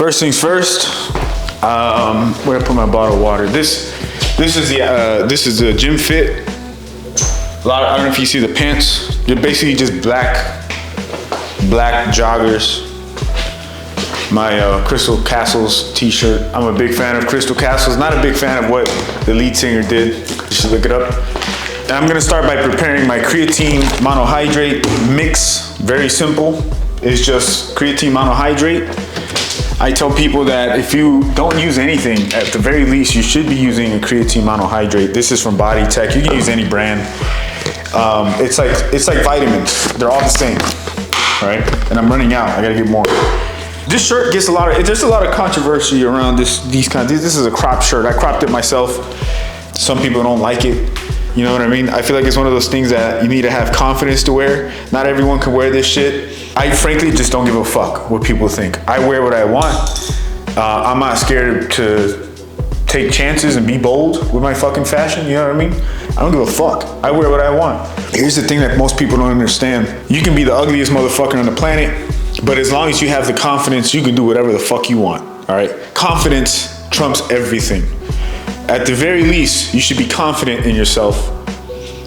First things first, where I put my bottle of water. This is the Gym Fit. I don't know if you see the pants. They're basically just black joggers. My Crystal Castles t-shirt. I'm a big fan of Crystal Castles. Not a big fan of what the lead singer did. You should look it up. And I'm gonna start by preparing my creatine monohydrate mix. Very simple. It's just creatine monohydrate. I tell people that if you don't use anything, at the very least, you should be using a creatine monohydrate. This is from Body Tech. You can use any brand. It's like vitamins. They're all the same, right? And I'm running out. I gotta get more. This shirt gets there's a lot of controversy around these kinds. This is a crop shirt. I cropped it myself. Some people don't like it. You know what I mean? I feel like it's one of those things that you need to have confidence to wear. Not everyone can wear this shit. I frankly just don't give a fuck what people think. I wear what I want. I'm not scared to take chances and be bold with my fucking fashion. You know what I mean? I don't give a fuck. I wear what I want. Here's the thing that most people don't understand. You can be the ugliest motherfucker on the planet, but as long as you have the confidence, you can do whatever the fuck you want. All right? Confidence trumps everything. At the very least, you should be confident in yourself,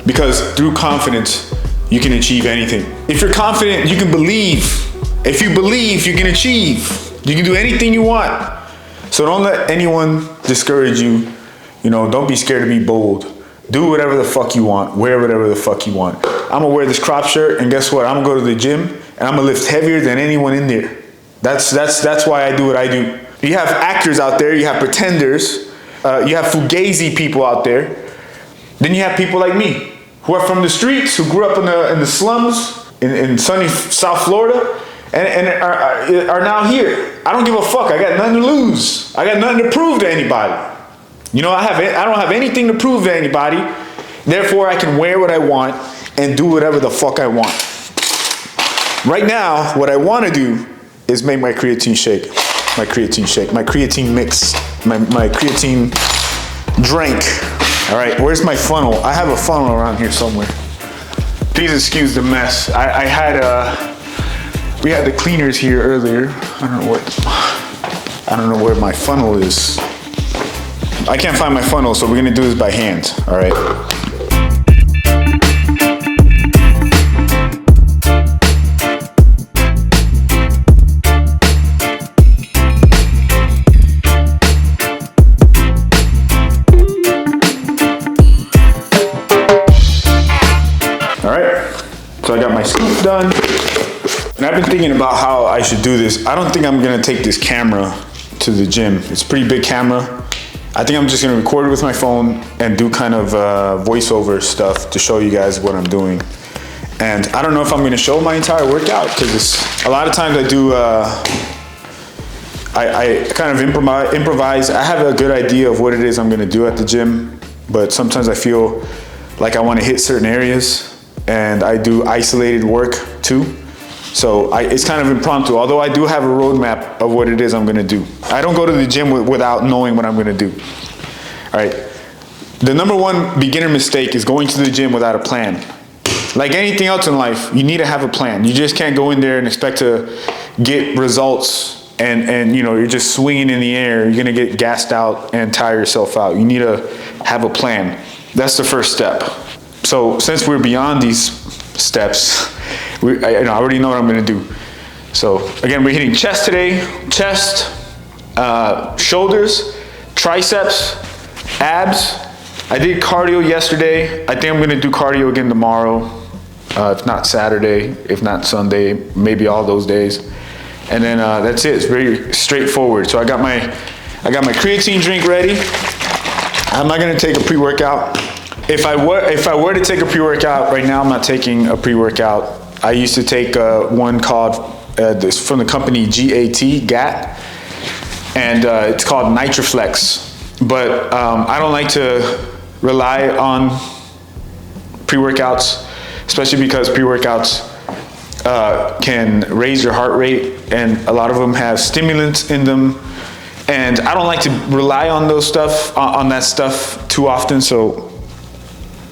because through confidence, you can achieve anything. If you're confident, you can believe. If you believe, you can achieve. You can do anything you want. So don't let anyone discourage you. You know, don't be scared to be bold. Do whatever the fuck you want. Wear whatever the fuck you want. I'm gonna wear this crop shirt, and guess what? I'm gonna go to the gym, and I'm gonna lift heavier than anyone in there. That's why I do what I do. You have actors out there. You have pretenders. You have fugazi people out there. Then you have people like me, who are from the streets, who grew up in the slums in sunny South Florida, and are now here. I don't give a fuck. I got nothing to lose. I got nothing to prove to anybody. You know, I don't have anything to prove to anybody. Therefore, I can wear what I want and do whatever the fuck I want. Right now, what I want to do is make my creatine shake, my creatine mix, my creatine drink. All right, where's my funnel? I have a funnel around here somewhere. Please excuse the mess. We had the cleaners here earlier. I don't know where my funnel is. I can't find my funnel, so we're gonna do this by hand, all right? So I got my scoop done, and I've been thinking about how I should do this. I don't think I'm gonna take this camera to the gym. It's a pretty big camera. I think I'm just gonna record it with my phone and do kind of voiceover stuff to show you guys what I'm doing. And I don't know if I'm gonna show my entire workout, because a lot of times I do, I kind of improvise. I have a good idea of what it is I'm gonna do at the gym, but sometimes I feel like I wanna hit certain areas, and I do isolated work too. So it's kind of impromptu, although I do have a roadmap of what it is I'm gonna do. I don't go to the gym without knowing what I'm gonna do. All right, the number one beginner mistake is going to the gym without a plan. Like anything else in life, you need to have a plan. You just can't go in there and expect to get results and you know, you're just swinging in the air. You're gonna get gassed out and tire yourself out. You need to have a plan. That's the first step. So since we're beyond these steps, I already know what I'm gonna do. So again, we're hitting chest today, chest, shoulders, triceps, abs. I did cardio yesterday. I think I'm gonna do cardio again tomorrow. If not Saturday, if not Sunday, maybe all those days. And then that's it, it's very straightforward. So I got my creatine drink ready. I'm not gonna take a pre-workout. If I were to take a pre-workout, right now I'm not taking a pre-workout. I used to take one called, from the company GAT, and it's called NitroFlex. But I don't like to rely on pre-workouts, especially because pre-workouts can raise your heart rate, and a lot of them have stimulants in them. And I don't like to rely on that stuff too often, so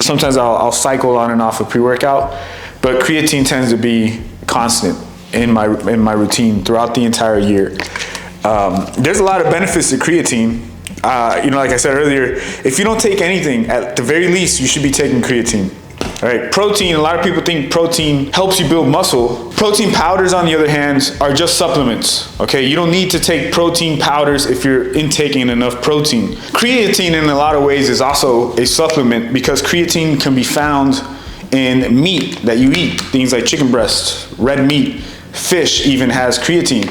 sometimes I'll cycle on and off of pre-workout, but creatine tends to be constant in my routine throughout the entire year. There's a lot of benefits to creatine. Like I said earlier, if you don't take anything, at the very least, you should be taking creatine. All right, protein, a lot of people think protein helps you build muscle. Protein powders, on the other hand, are just supplements, okay? You don't need to take protein powders if you're intaking enough protein. Creatine, in a lot of ways, is also a supplement because creatine can be found in meat that you eat. Things like chicken breast, red meat, fish even has creatine.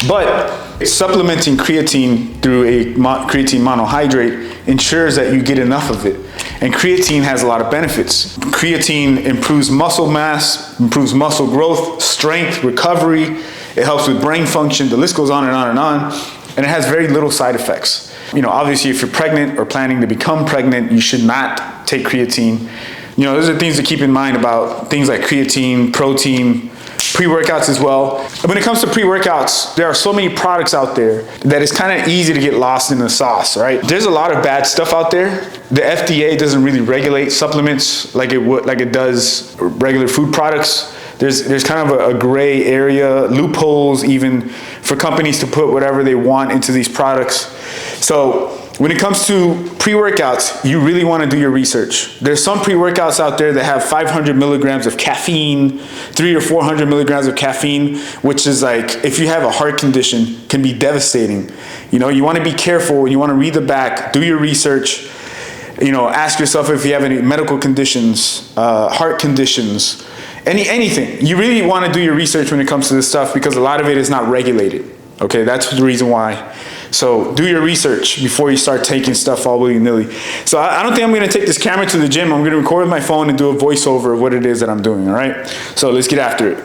But supplementing creatine through a creatine monohydrate ensures that you get enough of it. And creatine has a lot of benefits. Creatine improves muscle mass, improves muscle growth, strength, recovery. It helps with brain function. The list goes on and on and on. And it has very little side effects. Obviously, if you're pregnant or planning to become pregnant, you should not take creatine. Those are things to keep in mind about things like creatine, protein, pre-workouts as well. And when it comes to pre-workouts, there are so many products out there that it's kind of easy to get lost in the sauce, right? There's a lot of bad stuff out there. The FDA doesn't really regulate supplements like it does regular food products. There's kind of a gray area, loopholes even for companies to put whatever they want into these products. So when it comes to pre-workouts, you really want to do your research. There's some pre-workouts out there that have 500 milligrams of caffeine, 300 or 400 milligrams of caffeine, which is like, if you have a heart condition, can be devastating. You want to be careful. You want to read the back, do your research. Ask yourself if you have any medical conditions, heart conditions, anything. You really want to do your research when it comes to this stuff because a lot of it is not regulated. Okay, that's the reason why. So do your research before you start taking stuff all willy-nilly. So I don't think I'm going to take this camera to the gym. I'm going to record with my phone and do a voiceover of what it is that I'm doing, all right? So let's get after it.